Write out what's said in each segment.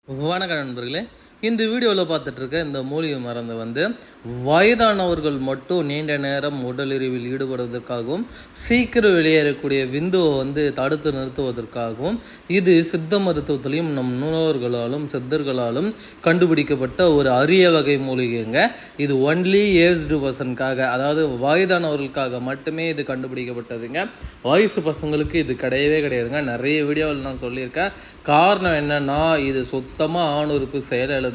வணக்கம் நண்பர்களே. இந்த வீடியோவில் பார்த்துட்டு இருக்க இந்த மூலிகை மருந்து வயதானவர்கள் மட்டும் நீண்ட நேரம் உடலிரிவில் ஈடுபடுவதற்காகவும் சீக்கிரம் வெளியேறக்கூடிய விந்துவை தடுத்து நிறுத்துவதற்காகவும் இது சித்த மருத்துவத்திலையும் நம் முன்னோர்களாலும் சித்தர்களாலும் கண்டுபிடிக்கப்பட்ட ஒரு அரிய வகை மூலிகைங்க. இது ஒன்லி ஏஜ்டு பர்சனுக்காக, அதாவது வயதானவர்களுக்காக மட்டுமே இது கண்டுபிடிக்கப்பட்டதுங்க. வயசு பசங்களுக்கு இது கிடையவே கிடையாதுங்க. நிறைய வீடியோவில் நான் சொல்லியிருக்கேன். காரணம் என்னன்னா, இது சுத்தமாக ஆணுறுப்பு செயலிழந்து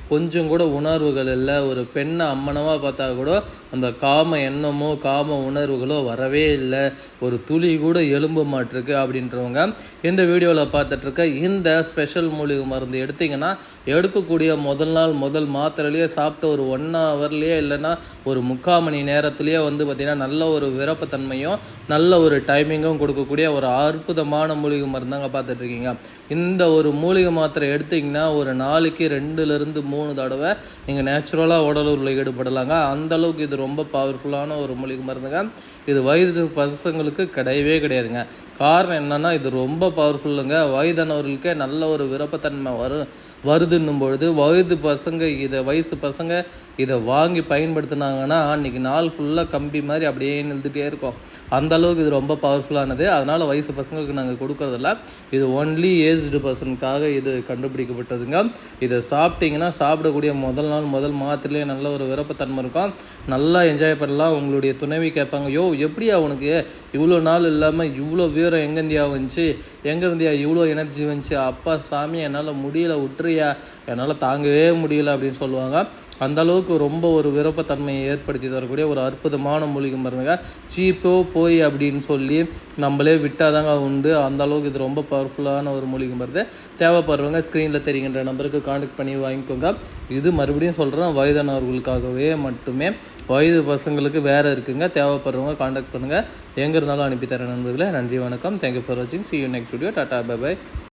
கொஞ்சம் கூட உணர்வுகள் இல்லை. ஒரு பெண்ணை அம்மனமாக பார்த்தா கூட அந்த காம எண்ணமோ காம உணர்வுகளோ வரவே இல்லை. ஒரு துளி கூட எலும்ப மாட்டிருக்கு அப்படின்றவங்க இந்த வீடியோவில் பார்த்துட்டு இருக்க இந்த ஸ்பெஷல் மூலிகை மருந்து எடுத்தீங்கன்னா, எடுக்கக்கூடிய முதல் நாள் முதல் மாத்திரையிலேயே சாப்பிட்ட ஒரு 1 ஹவர்லேயே இல்லைன்னா ஒரு 3/4 மணி நேரத்துலேயே பார்த்தீங்கன்னா நல்ல ஒரு விருப்பத்தன்மையும் நல்ல ஒரு டைமிங்கும் கொடுக்கக்கூடிய ஒரு அற்புதமான மூலிகை மருந்தாங்க பார்த்துட்டு இருக்கீங்க. இந்த ஒரு மூலிகை மாத்திரை எடுத்தீங்கன்னா ஒரு நாளைக்கு 2லிருந்து 3 தடவை நீங்கள் நேச்சுரலாக உடலுறவில் ஈடுபடலாங்க. அந்த அளவுக்கு இது ரொம்ப பவர்ஃபுல்லான ஒரு மூலிகை மருந்துங்க. இது வயது பசங்களுக்கு கிடையவே கிடையாதுங்க. காரணம் என்னன்னா, இது ரொம்ப பவர்ஃபுல்லுங்க. வயதானவர்களுக்கே நல்ல ஒரு விருப்பத்தன்மை வருதுன்னும் பொழுது வயசு பசங்க இதை வாங்கி பயன்படுத்தினாங்கன்னா அன்றைக்கி நாள் ஃபுல்லாக கம்பி மாதிரி அப்படியே நிறுத்திட்டே இருக்கும். அந்த அளவுக்கு இது ரொம்ப பவர்ஃபுல்லானது. அதனால் வயசு பசங்களுக்கு நாங்கள் கொடுக்கறதில்ல. இது ஒன்லி ஏஜ்டு பர்சனுக்காக இது கண்டுபிடிக்கப்பட்டதுங்க. இதை சாப்பிட்டீங்கன்னா சாப்பிடக்கூடிய முதல் நாள் முதல் மாத்திரையிலே நல்ல ஒரு விருப்பத்தன்மை இருக்கும். நல்லா என்ஜாய் பண்ணலாம். உங்களுடைய துணைவி கேட்பாங்க, யோ எப்படியா உனக்கு இவ்வளோ நாள் இல்லாமல் இவ்வளோ வீரம் எங்கேருந்தியா வந்துச்சு, எங்கேருந்தியா இவ்வளோ எனர்ஜி வந்துச்சு, அப்பா சாமி என்னால் முடியல, விட்டுறியா, என்னால் தாங்கவே முடியல அப்படின்னு சொல்லுவாங்க. அந்த அளவுக்கு ரொம்ப ஒரு விருப்பத்தன்மையை ஏற்படுத்தி தரக்கூடிய ஒரு அற்புதமான மூலிகை மருந்துங்க. சீப்போ போய் அப்படின்னு சொல்லி நம்மளே விட்டாதாங்க உண்டு. அந்த அளவுக்கு இது ரொம்ப பவர்ஃபுல்லான ஒரு மூலிகை மருந்து. தேவைப்படுறவங்க ஸ்க்ரீனில் தெரிகின்ற நம்பருக்கு கான்டாக்ட் பண்ணி வாங்கிக்கோங்க. இது மறுபடியும் சொல்கிறேன், வயதானவர்களுக்காகவே மட்டுமே. வயது பசங்களுக்கு வேறு இருக்குங்க. தேவைப்படுறவங்க கான்டாக்ட் பண்ணுங்கள். எங்கே இருந்தாலும் அனுப்பித்தரேன் நண்பர்களே. நன்றி, வணக்கம். தேங்க்யூ ஃபார் வாட்சிங். see you next video. Tata, bye by.